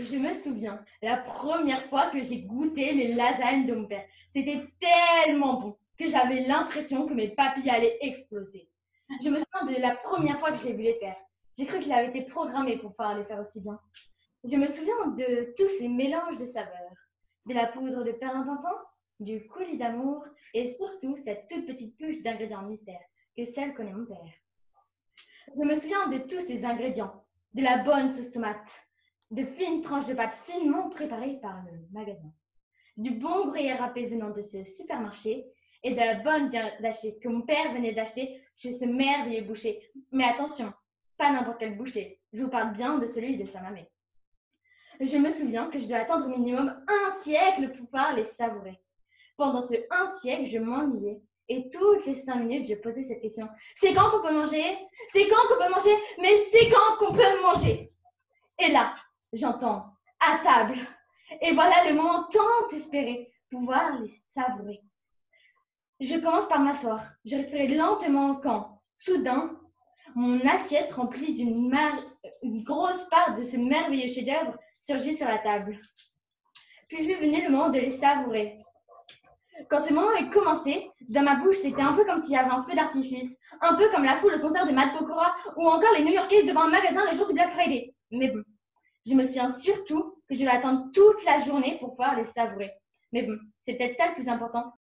Je me souviens, la première fois que j'ai goûté les lasagnes de mon père, c'était tellement bon que j'avais l'impression que mes papilles allaient exploser. Je me souviens de la première fois que je l'ai vu les faire. J'ai cru qu'il avait été programmé pour pouvoir les faire aussi bien. Je me souviens de tous ces mélanges de saveurs, de la poudre de perlimpinpin, du coulis d'amour et surtout cette toute petite touche d'ingrédients mystères que celle connaît mon père. Je me souviens de tous ces ingrédients, de la bonne sauce tomate, de fines tranches de pâte finement préparées par le magasin, du bon gruyère râpé venant de ce supermarché et de la bonne viande hachée que mon père venait d'acheter chez ce merveilleux boucher. Mais attention, pas n'importe quel boucher, je vous parle bien de celui de Saint-Mamé. Je me souviens que je dois attendre au minimum un siècle pour pouvoir les savourer. Pendant ce un siècle, je m'ennuyais. Et toutes les 5 minutes, je posais cette question. C'est quand qu'on peut manger? C'est quand qu'on peut manger? Mais c'est quand qu'on peut manger? Et là, j'entends à table. Et voilà le moment tant espéré, pouvoir les savourer. Je commence par m'asseoir. Je respirais lentement quand, soudain, mon assiette remplie une grosse part de ce merveilleux chef-d'œuvre surgit sur la table. Puis venu le moment de les savourer. Quand ce moment est commencé, dans ma bouche, c'était un peu comme s'il y avait un feu d'artifice, un peu comme la foule au concert de Matt Pokora ou encore les New-Yorkais devant un magasin le jour du Black Friday. Mais bon, je me souviens surtout que je vais attendre toute la journée pour pouvoir les savourer. Mais bon, c'est peut-être ça le plus important.